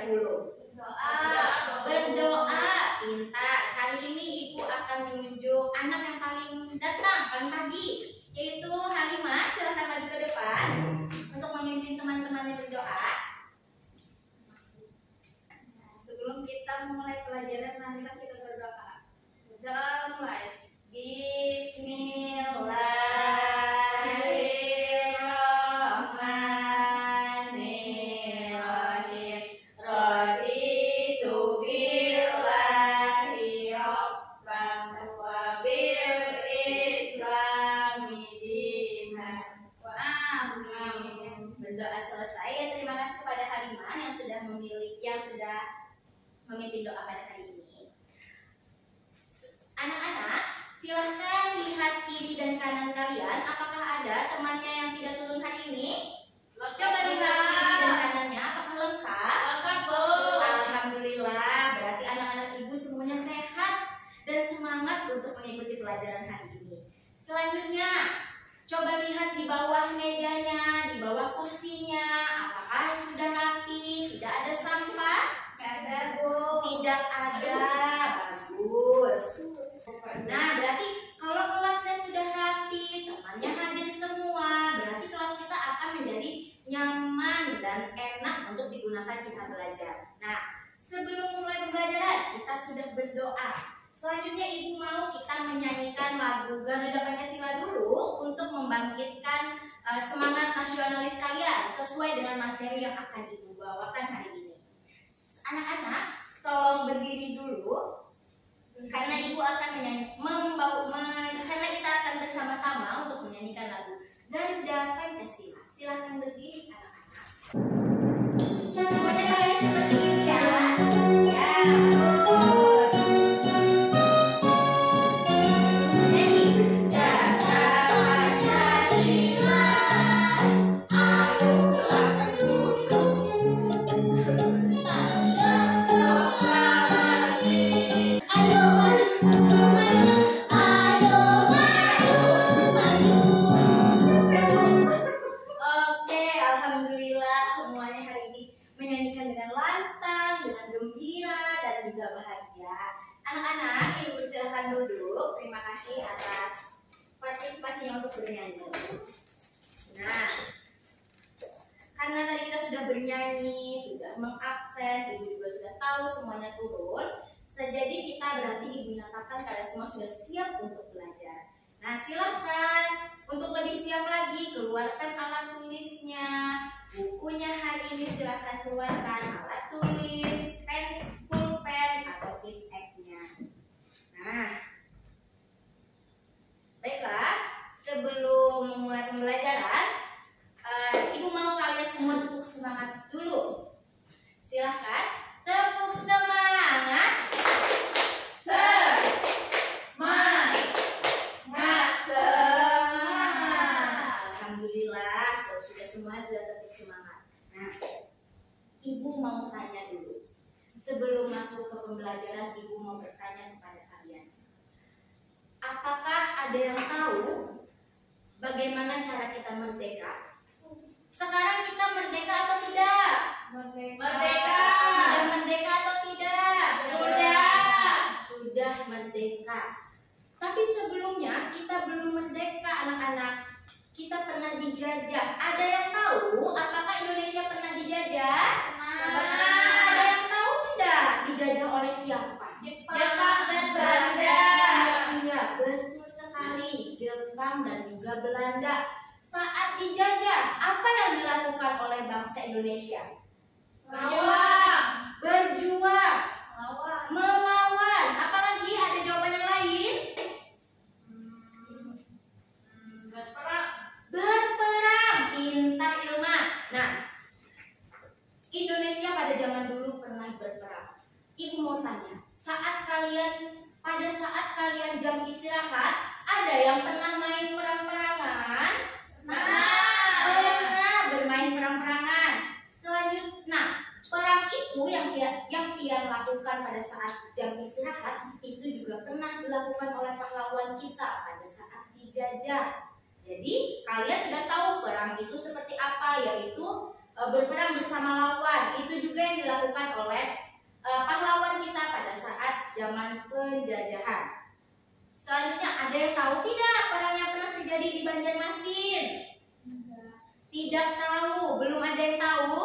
dahulu? Berdoa. Pintar. Hari ini Ibu akan menunjuk anak yang paling pagi, yaitu Halimah. Silahkan maju ke depan untuk memimpin teman-temannya berdoa. Sebelum kita mulai pelajaran, marilah kita berdoa. Berdoa mulai. Bismillahirrahmanirrahim. Raditu billahi rabban wa bil islami dinan. Amin. Berdoa selesai. Terima kasih kepada Halimah yang sudah memimpin doa pada hari ini. Anak-anak, silahkan lihat kiri dan kanan kalian. Apakah ada temannya yang tidak turun hari ini? Coba lihat kiri dan kanannya. Apakah lengkap? Lengkap, Bu. Alhamdulillah. Berarti anak-anak Ibu semuanya sehat dan semangat untuk mengikuti pelajaran hari ini. Selanjutnya, coba lihat di bawah mejanya, di bawah kursinya. Apakah sudah rapi? Tidak ada sampah? Tidak ada, Bu. Tidak ada. Bagus. Nah, berarti kalau kelasnya sudah rapi, temannya hadir semua, berarti kelas kita akan menjadi nyaman dan enak untuk digunakan kita belajar. Nah, sebelum mulai pembelajaran, kita sudah berdoa. Selanjutnya Ibu mau kita menyanyikan lagu Garuda Pancasila dulu untuk membangkitkan semangat nasionalis kalian sesuai dengan materi yang akan Ibu bawakan hari ini. Anak-anak, tolong berdiri dulu. Karena Ibu akan karena kita akan bersama-sama untuk menyanyikan lagu Garuda Pancasila. Silahkan berdiri anak-anak. Semuanya kalian seperti ini ya. Ya, bagus. Nyanyi. Garuda Pancasila, ayolah pendukung proklamasi. Oke, alhamdulillah semuanya hari ini menyanyikan dengan lantang, dengan gembira dan juga bahagia. Anak-anak, Ibu silakan duduk. Terima kasih atas partisipasinya untuk bernyanyi. Nah, karena tadi kita sudah bernyanyi, sudah mengabsen, Ibu juga sudah tahu semuanya turun. Jadi kita berarti Ibu nyatakan kalian semua sudah siap untuk belajar. Nah, silahkan untuk lebih siap lagi, keluarkan alat tulisnya, bukunya hari ini silahkan keluarkan alat tulis, pulpen atau tip-nya. Nah, baiklah, sebelum memulai pembelajaran, Ibu mau kalian semua tepuk semangat dulu. Silahkan tepuk semangat. Alhamdulillah, kalau sudah tepuk semangat. Nah, Ibu mau tanya dulu. Sebelum masuk ke pembelajaran, Ibu mau bertanya kepada kalian. Apakah ada yang tahu bagaimana cara kita merdeka? Sekarang kita merdeka atau tidak? Merdeka. Sudah merdeka atau tidak? Sudah merdeka. Tapi sebelumnya kita belum merdeka, anak-anak. Kita pernah dijajah. Ada yang tahu apakah Indonesia pernah dijajah? Ada yang tahu tidak? Dijajah oleh siapa? Jepang dan Belanda. Iya, betul sekali. Jepang dan juga Belanda. Saat dijajah, apa yang dilakukan oleh bangsa Indonesia? Berjuang. Melawan. Apalagi ada jawaban yang lain? Berperang. Pintar Ilma. Nah, Indonesia pada zaman dulu pernah berperang. Ibu mau tanya, pada saat kalian jam istirahat, ada yang pernah main perang-perangan? Pernah bermain perang-perangan. Selanjutnya, perang itu yang Pian lakukan pada saat jam istirahat itu juga pernah dilakukan oleh pahlawan kita pada saat dijajah. Jadi kalian sudah tahu perang itu seperti apa, yaitu berperang bersama lawan. Itu juga yang dilakukan oleh pahlawan kita pada saat zaman penjajahan. Selanjutnya, ada yang tahu tidak perang yang pernah terjadi di Banjarmasin? Tidak tahu, belum ada yang tahu?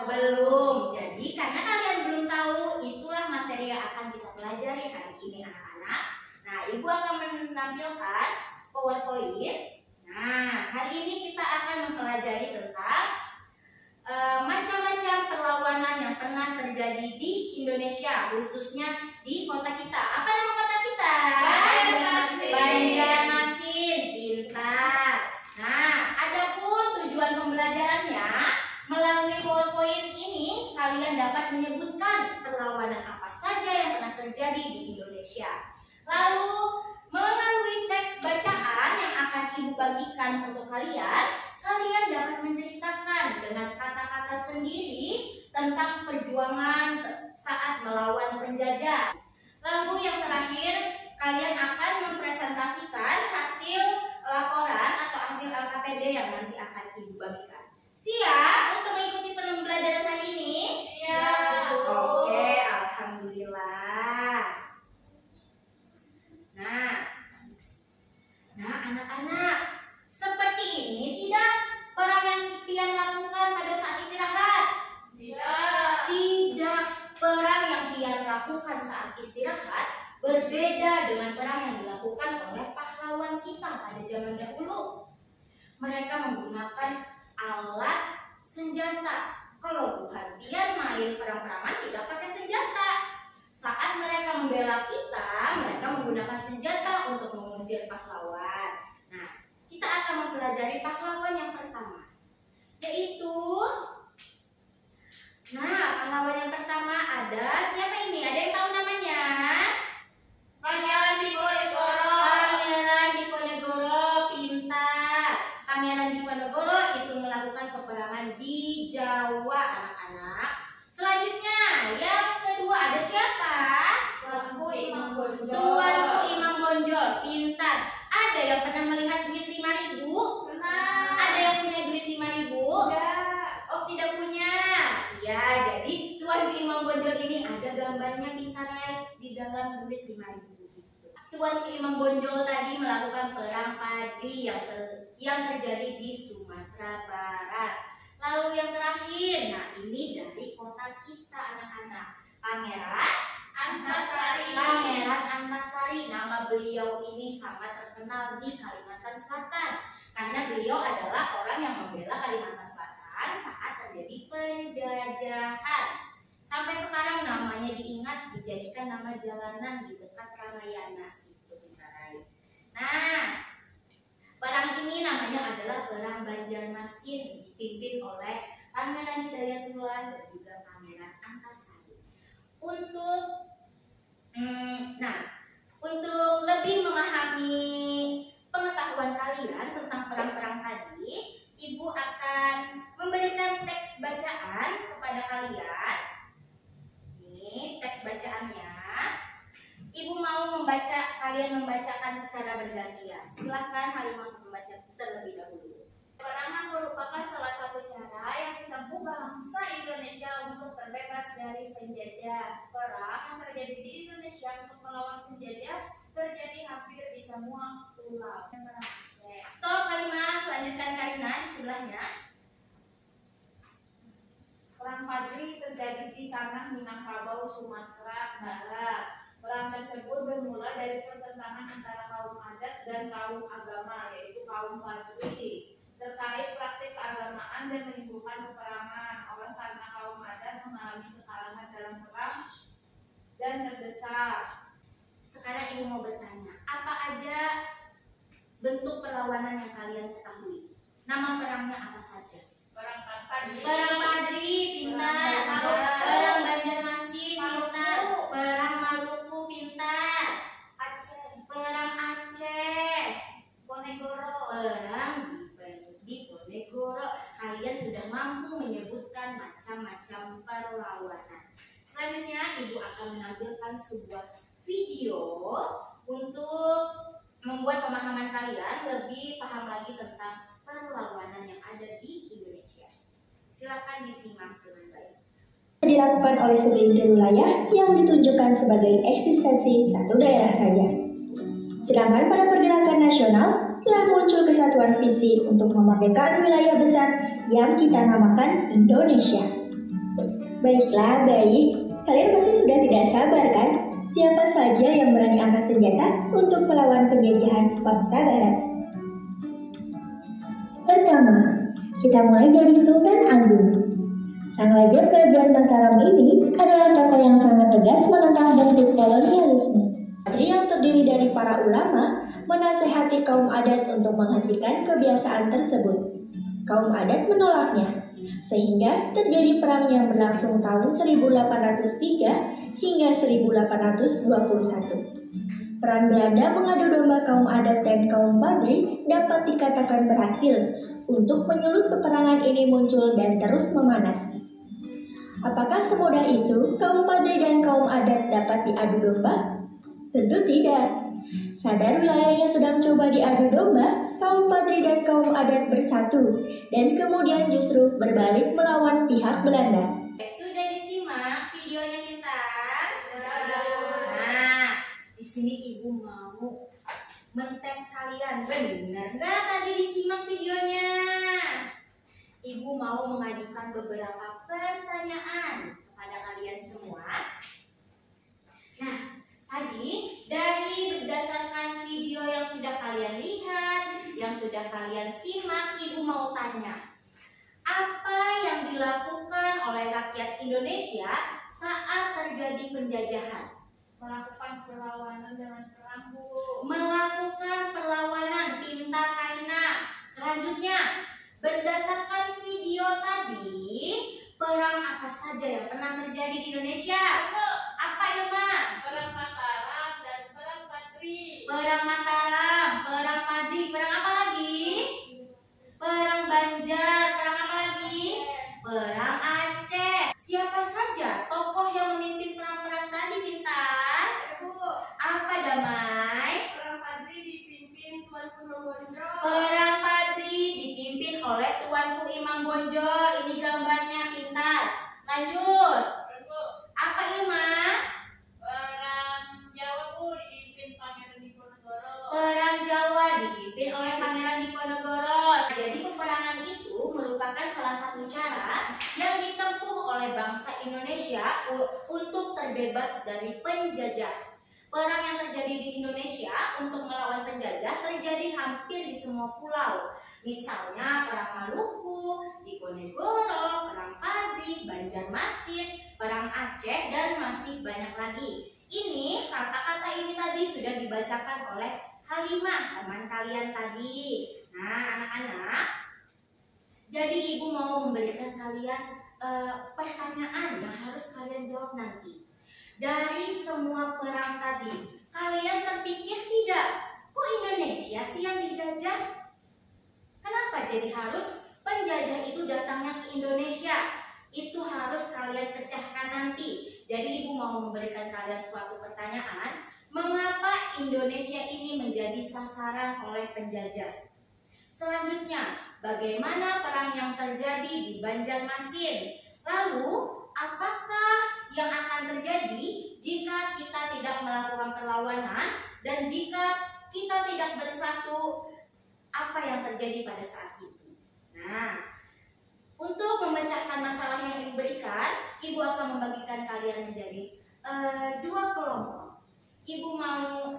Belum. Jadi karena kalian belum tahu, itulah materi yang akan kita pelajari hari ini anak-anak. Nah, Ibu akan menampilkan PowerPoint. Nah, hari ini kita akan mempelajari tentang macam-macam perlawanan yang pernah terjadi di Indonesia, khususnya di kota kita. Apa nama kota kita? Banjarmasin. Banjarmasin. Pintar. Nah, adapun tujuan pembelajarannya, melalui PowerPoint ini kalian dapat menyebutkan perlawanan apa saja yang pernah terjadi di Indonesia. Lalu, melalui teks bacaan yang akan Ibu bagikan untuk kalian, kalian dapat menceritakan dengan kata-kata sendiri tentang perjuangan saat melawan penjajah. Lalu yang terakhir, kalian akan mempresentasikan hasil laporan atau hasil LKPD yang nanti akan Ibu bagikan. Siap untuk mengikuti pembelajaran hari ini? Siap. Oke, alhamdulillah. Nah, anak-anak, seperti ini tidak perang yang Pian lakukan pada saat istirahat? Tidak. Perang yang Pian lakukan saat istirahat berbeda dengan perang yang dilakukan oleh pahlawan kita pada zaman dahulu. Mereka menggunakan alat senjata. Kalau Tuhan Pian main perang-perangan tidak pakai senjata. Saat mereka membela kita, mereka menggunakan senjata untuk mengusir pahlawan. Nah, kita akan mempelajari pahlawan yang pertama, yaitu pahlawan yang pertama ada siapa ini? Ada yang tahu namanya? Pangeran Diponegoro. Pangeran Diponegoro. Pintar. Pangeran Diponegoro itu melakukan peperangan di Jawa, anak-anak. Selanjutnya, yang kedua ada siapa? Tuanku Imam Bonjol. Tuanku Imam Bonjol. Pintar. Ada yang pernah melihat duit 5.000? Pernah. Ada yang punya duit 5.000? Enggak. Oh, tidak punya. Ya, jadi Tuanku Imam Bonjol ini ada gambarnya pintarnya di dalam duit 5.000 gitu. Tuanku Imam Bonjol tadi melakukan perang padi yang terjadi di Sumatera Barat. Lalu yang terakhir, nah ini dari kota kita anak-anak, Pangeran Antasari. Pangeran Antasari. Nama beliau ini sangat terkenal di Kalimantan Selatan karena beliau adalah orang yang membela Kalimantan Selatan saat terjadi penjajahan. Sampai sekarang namanya diingat, dijadikan nama jalanan di dekat Ramayana situ Bintarayu. Nah, perang ini namanya adalah Perang Banjarmasin, dipimpin oleh Pangeran Hidayatullah dan juga Pangeran Antasari. Untuk lebih memahami pengetahuan kalian tentang perang-perang tadi, Ibu akan memberikan teks bacaan kepada kalian. Ini teks bacaannya. Ibu mau kalian membacakan secara bergantian. Silakan Halimah untuk membaca terlebih dahulu. Peperangan merupakan salah satu cara yang ditempuh bangsa Indonesia untuk terbebas dari penjajah. Perang yang terjadi di Indonesia untuk melawan penjajah terjadi hampir di semua pulau. Stop Halimah, lanjutkan Karina di sebelahnya. Perang Padri terjadi di tanah Minangkabau, Sumatera Barat. Perang tersebut bermula dari pertentangan antara kaum adat dan kaum agama, yaitu kaum Padri, terkait praktik keagamaan dan menimbulkan peperangan. Oleh karena kaum adat mengalami kekalahan dalam perang dan terdesak. Sekarang Ibu mau bertanya, apa aja bentuk perlawanan yang kalian ketahui? Nama perangnya apa saja? Perang Padri. Perang Padri, pintar. Perang Banjarmasin, pintar. Perang Maluku, pintar. Perang Aceh, Ponegoro. perang di Ponegoro. Kalian sudah mampu menyebutkan macam-macam perlawanan. Selanjutnya Ibu akan menampilkan sebuah video untuk membuat pemahaman kalian lebih paham lagi tentang perlawanan yang ada di Indonesia. Silakan disimak dengan baik. Dilakukan oleh segelintir wilayah yang ditunjukkan sebagai eksistensi satu daerah saja. Sedangkan pada pergerakan nasional telah muncul kesatuan visi untuk memerdekakan wilayah besar yang kita namakan Indonesia. Baiklah, baik. Kalian pasti sudah tidak sabar kan? Siapa saja yang berani angkat senjata untuk melawan penjajahan bangsa Barat? Pertama, kita mulai dari Sultan Agung. Sang Raja Kerajaan Mataram ini adalah tokoh yang sangat tegas menentang bentuk kolonialisme. Yang terdiri dari para ulama menasehati kaum adat untuk menghentikan kebiasaan tersebut. Kaum adat menolaknya, sehingga terjadi perang yang berlangsung tahun 1803 hingga 1821. Peran Belanda mengadu domba kaum adat dan kaum Padri dapat dikatakan berhasil untuk menyulut peperangan ini muncul dan terus memanas. Apakah semudah itu kaum Padri dan kaum adat dapat diadu domba? Tentu tidak. Sadar wilayahnya sedang coba diadu domba, kaum Padri dan kaum adat bersatu dan kemudian justru berbalik melawan pihak Belanda. Sudah disimak videonya kita? Nah, di sini Ibu mau mentes kalian, benar nggak tadi disimak videonya? Ibu mau mengajukan beberapa pertanyaan kepada kalian semua. Nah, tadi dari berdasarkan video yang sudah kalian lihat, yang sudah kalian simak, Ibu mau tanya, apa yang dilakukan oleh rakyat Indonesia saat terjadi penjajahan? Melakukan perlawanan dengan perang, Bu. Melakukan perlawanan, Pinta Karina. Selanjutnya, berdasarkan video tadi, perang apa saja yang pernah terjadi di Indonesia? Apa Ilma? Perang Mataram dan perang Padri. Perang Mataram, perang Padri, perang apa lagi? Perang Banjar, perang apa lagi? Perang Aceh. Siapa saja tokoh yang memimpin perang-perang tadi, Pintar? Bu, Apa Damai? perang Padri dipimpin Tuanku Imam Bonjol. Perang Padri dipimpin oleh Tuanku Imam Bonjol. Ini gambarnya, Pintar. Lanjut. Bu, Apa Ilma? perang Jawa, Bu, dipimpin Pangeran Diponegoro. Perang Jawa dipimpin oleh Pangeran Diponegoro. Jadi peperangan itu merupakan salah satu cara yang ditempuh oleh bangsa Indonesia untuk terbebas dari penjajah. Perang yang terjadi di Indonesia untuk melawan penjajah terjadi hampir di semua pulau. Misalnya Perang Maluku, Diponegoro, Perang Padri, Banjarmasin, Perang Aceh, dan masih banyak lagi. Ini kata-kata ini tadi sudah dibacakan oleh Halimah, teman kalian tadi. Nah, anak-anak, jadi Ibu mau memberikan kalian pertanyaan yang harus kalian jawab nanti. Dari semua perang tadi, kalian terpikir tidak, kok Indonesia sih yang dijajah? Kenapa jadi harus penjajah itu datangnya ke Indonesia? Itu harus kalian pecahkan nanti. Jadi Ibu mau memberikan kalian suatu pertanyaan, mengapa Indonesia ini menjadi sasaran oleh penjajah? Selanjutnya, bagaimana perang yang terjadi di Banjarmasin? Lalu, apakah yang akan terjadi jika kita tidak melakukan perlawanan dan jika kita tidak bersatu? Apa yang terjadi pada saat itu? Nah, untuk memecahkan masalah yang Ibu berikan, Ibu akan membagikan kalian menjadi dua kelompok. Ibu mau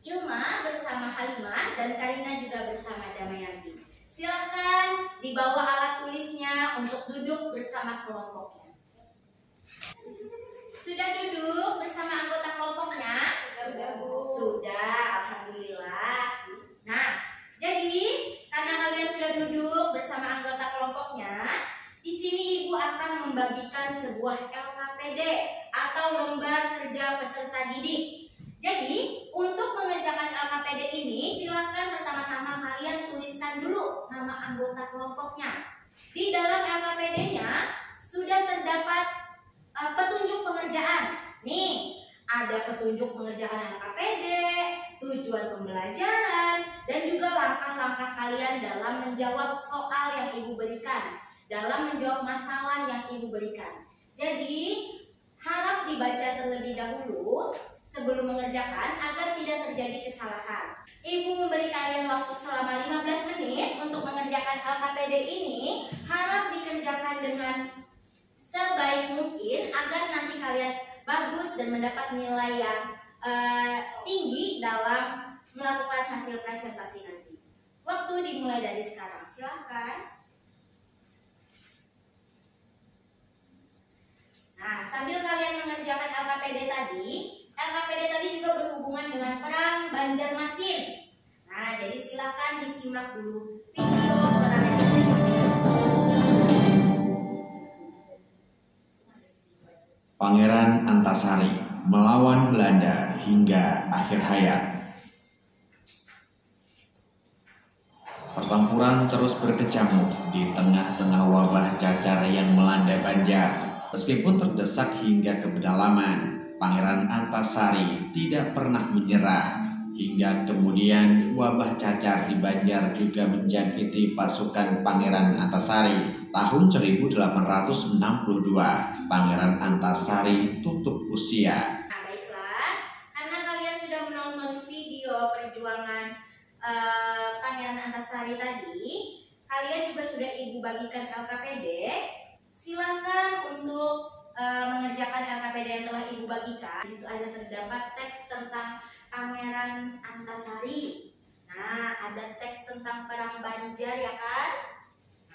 Ilma bersama Halimah dan Karina juga bersama Damayanti. Silakan dibawa alat tulisnya untuk duduk bersama kelompoknya. Sudah duduk bersama anggota kelompoknya? Sudah, Bu. Sudah, alhamdulillah. Nah, jadi karena kalian sudah duduk bersama anggota kelompoknya, di sini Ibu akan membagikan sebuah LKPD atau lembar kerja peserta didik. Jadi, untuk mengerjakan LKPD ini, silakan pertama-tama kalian tuliskan dulu nama anggota kelompoknya. Di dalam LKPD-nya sudah terdapat petunjuk pengerjaan. Nih, ada petunjuk pengerjaan LKPD, tujuan pembelajaran, dan juga langkah-langkah kalian dalam menjawab soal yang Ibu berikan. dalam menjawab masalah yang ibu berikan. Jadi harap dibaca terlebih dahulu sebelum mengerjakan agar tidak terjadi kesalahan. Ibu memberi kalian waktu selama 15 menit untuk mengerjakan LKPD ini. Harap dikerjakan dengan sebaik mungkin agar nanti kalian bagus dan mendapat nilai yang tinggi dalam melakukan hasil presentasi nanti. Waktu dimulai dari sekarang, silahkan. Nah, sambil kalian mengerjakan LKPD tadi juga berhubungan dengan perang Banjarmasin. Nah, jadi silakan disimak dulu video perang ini. Pangeran Antasari melawan Belanda hingga akhir hayat. Pertempuran terus berkecamuk di tengah-tengah wabah cacar yang melanda Banjar. Meskipun terdesak hingga ke pedalaman, Pangeran Antasari tidak pernah menyerah. Hingga kemudian wabah cacar di Banjar juga menjangkiti pasukan Pangeran Antasari. Tahun 1862, Pangeran Antasari tutup usia. Nah, baiklah, karena kalian sudah menonton video perjuangan Pangeran Antasari tadi, kalian juga sudah ibu bagikan LKPD. Silahkan untuk mengerjakan LKPD yang telah ibu bagikan. Di situ ada terdapat teks tentang Pangeran Antasari. Nah, ada teks tentang perang Banjar ya kan?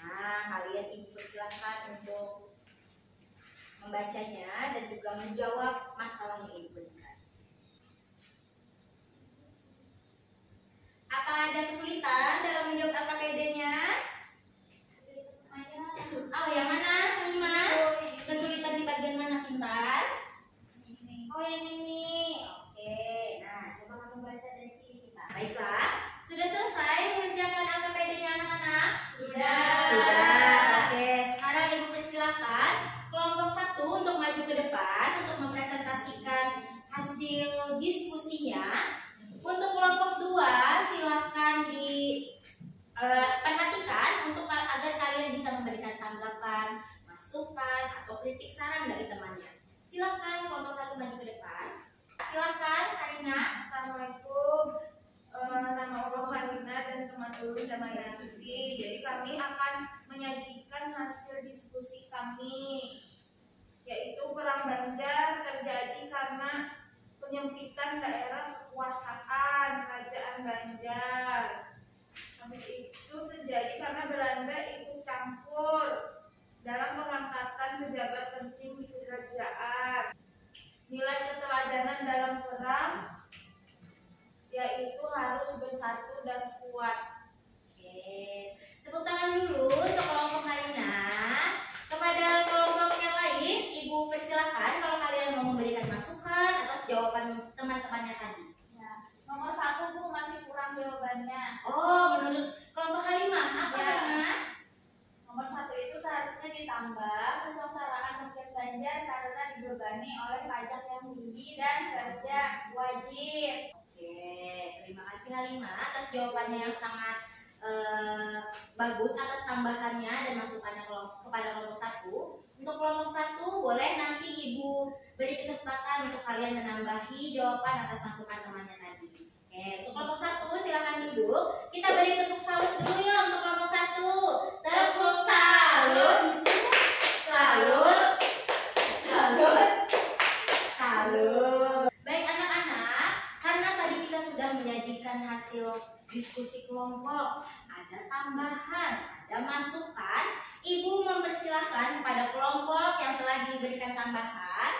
Nah, kalian ibu persilahkan untuk membacanya dan juga menjawab masalah yang ibu berikan. Apa ada kesulitan dalam menjawab LKPD-nya? Oh, yang mana? Kesulitan di bagian mana, Pintar? Oh, yang ini. Oke, nah coba kamu baca dari sini, Pintar. Baiklah, sudah selesai mengerjakan LKPD-nya anak-anak? Sudah. Oke, sekarang ibu persilahkan kelompok 1 untuk maju ke depan untuk mempresentasikan hasil diskusinya. Untuk kelompok 2 silahkan perhatikan untuk agar kalian bisa memberikan tanggapan, masukan atau kritik saran dari temannya. Silakan kelompok 1 maju ke depan. Silakan Karina. Assalamualaikum. Nama Allah Karina dan teman Ulun dan Yanti. Jadi kami akan menyajikan hasil diskusi kami, yaitu perang Banjar terjadi karena penyempitan daerah kekuasaan kerajaan Banjar. Habis itu terjadi karena Belanda ikut campur dalam pengangkatan pejabat penting di kerajaan. Nilai keteladanan dalam perang yaitu harus bersatu dan kuat. Oke, tepuk tangan dulu untuk kelompok Karina. Kepada kelompok yang lain, ibu persilahkan kalau kalian mau memberikan masukan atas jawaban teman-temannya tadi. Ya, nomor 1 Bu masih kurang jawabannya. Oh, menurut kelompok Halimah, apa Ya. Halimah? Nomor 1 itu seharusnya ditambah kesengsaraan rakyat Banjar karena dibebani oleh pajak yang tinggi dan kerja wajib. Oke, terima kasih Halimah atas jawabannya yang sangat bagus, atas tambahannya dan masukannya kepada kelompok 1. Untuk kelompok 1 boleh nanti ibu beri kesempatan untuk kalian menambahi jawaban atas masukan temannya tadi. Oke, untuk kelompok 1 silakan duduk. Kita beri tepuk salut dulu ya untuk kelompok 1. Tepuk salut. Salut. Salut. Salut. Baik anak-anak, karena tadi kita sudah menyajikan hasil diskusi kelompok, ada tambahan, ada masukan, ibu mempersilahkan kepada kelompok yang telah diberikan tambahan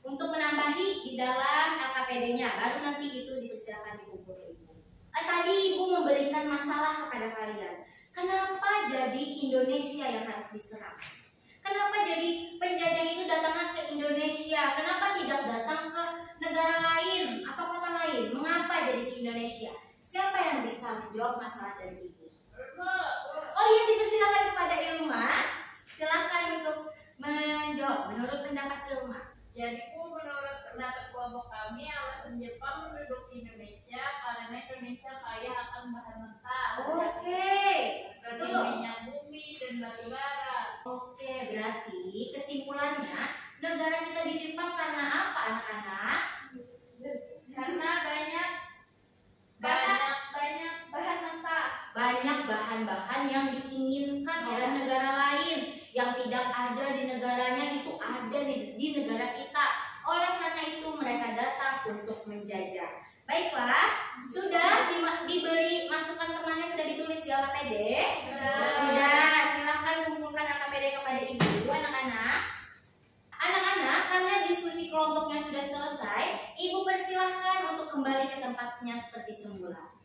untuk menambahi di dalam LKPD-nya. Baru nanti itu dipersilakan dikumpul ibu. Tadi ibu memberikan masalah kepada kalian. Kenapa jadi Indonesia yang harus diserang? Kenapa jadi penjajah itu datangnya ke Indonesia? Kenapa tidak datang ke negara lain atau kota lain? Mengapa jadi ke Indonesia? Siapa yang bisa menjawab masalah dari ibu? Oh iya, dipersilakan kepada Ilma. Silakan untuk menjawab menurut pendapat Ilma. Jadi Bu, menurut pendapat kelompok kami, alasan Jepang menduduki Indonesia karena Indonesia kaya akan bahan mentah. Oke, Seperti betul. minyak bumi dan batu bara. Oke, berarti kesimpulannya negara kita di Jepang karena apa anak-anak? Karena banyak bahan mentah. Banyak bahan-bahan yang diinginkan oleh negara lain yang tidak ada di negaranya itu ada di negara kita. Oleh karena itu mereka datang untuk menjajah. Baiklah, sudah diberi masukan temannya, sudah ditulis di LKPD? Sudah, silakan kumpulkan LKPD kepada ibu, anak-anak. Anak-anak, karena diskusi kelompoknya sudah selesai, ibu persilahkan untuk kembali ke tempatnya seperti semula.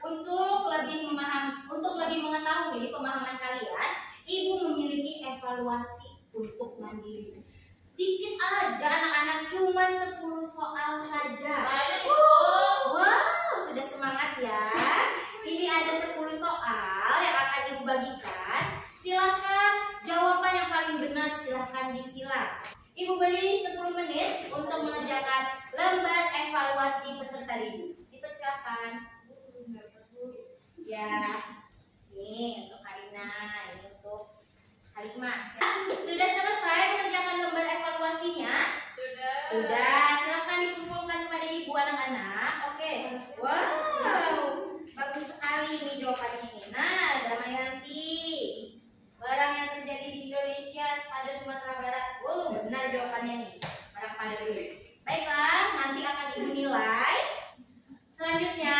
Untuk lebih mengetahui pemahaman kalian, ibu memiliki evaluasi untuk mandiri. Dikit aja anak-anak, cuma 10 soal saja. Wow, sudah semangat ya. Ini ada 10 soal yang akan ibu bagikan. Silahkan jawaban yang paling benar silahkan disilang. Ibu beri 10 menit untuk mengerjakan lembar evaluasi peserta didik. Dipersilakan. Ya, ini untuk Karina, ini untuk Halikma. Sudah selesai mengerjakan lembar evaluasinya? Sudah, silakan dikumpulkan kepada ibu anak-anak. Oke. Wow, bagus sekali ini jawabannya ini. Nah, Damayanti, barang yang terjadi di Indonesia pada Sumatera Barat. Wow, benar jawabannya nih. Barang Padri. Baiklah, nanti akan ibu nilai. Selanjutnya,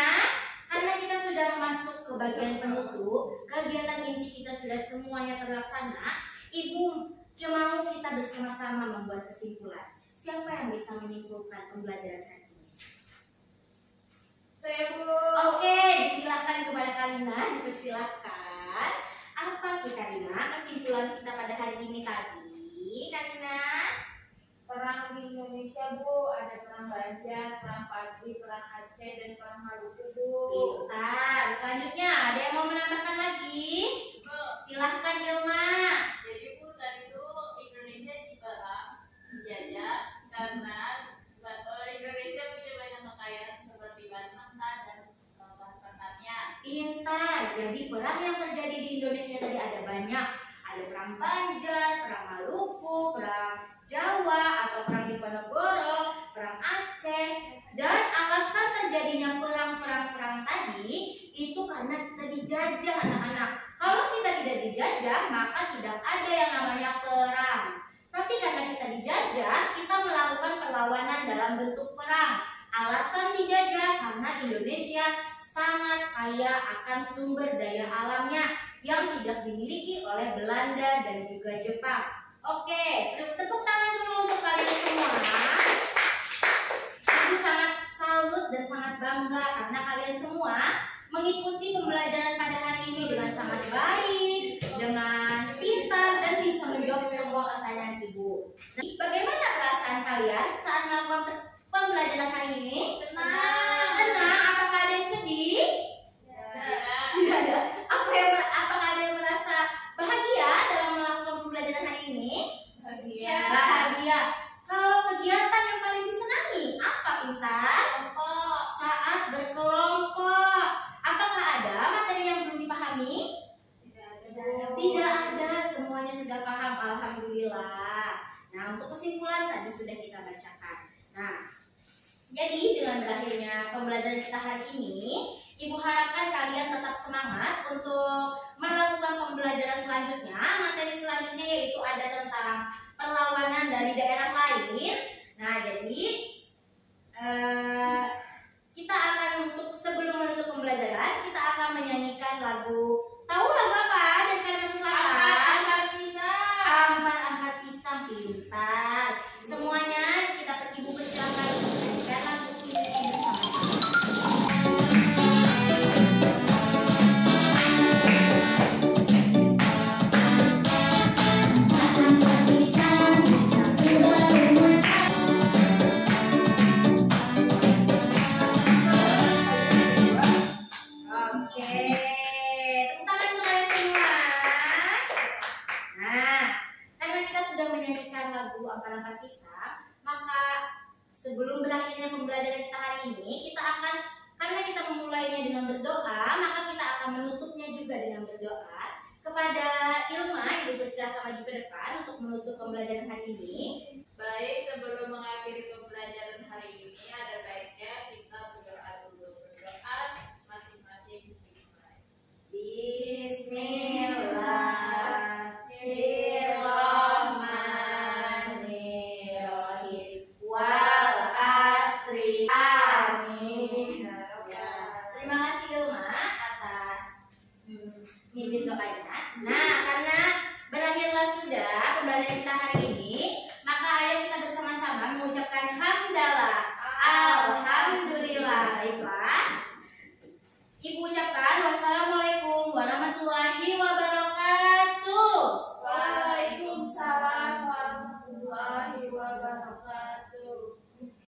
karena kita sudah masuk ke bagian penutup, kegiatan inti kita sudah semuanya terlaksana, ibu mau kita bersama-sama membuat kesimpulan. Siapa yang bisa menyimpulkan pembelajaran hari ini? Saya, Bu. Oke, disilakan kepada Karina, dipersilakan. Apa sih Karina kesimpulan kita pada hari ini tadi, Karina? Perang di Indonesia, Bu, ada perang Banjar, perang Padri, perang Aceh, dan perang Maluku, Bu. Pintar. Selanjutnya, ada yang mau menambahkan lagi? Silahkan Ilma. Jadi Bu, tadi itu Indonesia dijajah karena Indonesia punya banyak kekayaan seperti bahan mentah dan bahan pertanian. Pintar. Jadi perang yang terjadi di Indonesia tadi ada banyak. Ada perang Banjar, perang Maluku, perang Jawa atau perang Diponegoro, perang Aceh. Dan alasan terjadinya perang-perang tadi itu karena kita dijajah anak-anak. Kalau kita tidak dijajah, maka tidak ada yang namanya perang. Tapi karena kita dijajah, kita melakukan perlawanan dalam bentuk perang. Alasan dijajah karena Indonesia sangat kaya akan sumber daya alamnya yang tidak dimiliki oleh Belanda dan juga Jepang. Oke, tepuk tangan dulu untuk kalian semua. Ibu sangat salut dan sangat bangga karena kalian semua mengikuti pembelajaran pada hari ini dengan sangat baik, dengan pintar, dan bisa menjawab semua pertanyaan ibu. Bagaimana perasaan kalian saat melakukan pembelajaran hari ini? Senang? Apakah ada yang sedih? Tidak ada. Apakah ada yang merasa bahagia dalam melakukan pembelajaran hari ini? Bahagia. Kalau kegiatan yang paling disenangi apa, Pintar? Saat berkelompok. Apakah ada materi yang belum dipahami? Tidak ada, semuanya sudah paham. Alhamdulillah. Nah, untuk kesimpulan tadi sudah kita bacakan. Nah, jadi dengan berakhirnya pembelajaran kita hari ini, Ibu harapkan kalian tetap semangat untuk melakukan pembelajaran selanjutnya. Materi selanjutnya yaitu ada tentang perlawanan dari daerah lain. Nah, jadi kita akan sebelum menutup pembelajaran, kita akan menyanyikan lagu. Tahu lagu apa dari Kalimantan Selatan? Angkat pisang. Angkat pisang. Pintar. Semuanya kita ibu persilakan untuk menyanyikan lagu ini bersama-sama. Angkat pisang, maka sebelum berakhirnya pembelajaran kita hari ini, karena kita memulainya dengan berdoa, maka kita akan menutupnya juga dengan berdoa. Kepada Ilma, Ibu persilahkan maju ke depan untuk menutup pembelajaran hari ini. Baik, sebelum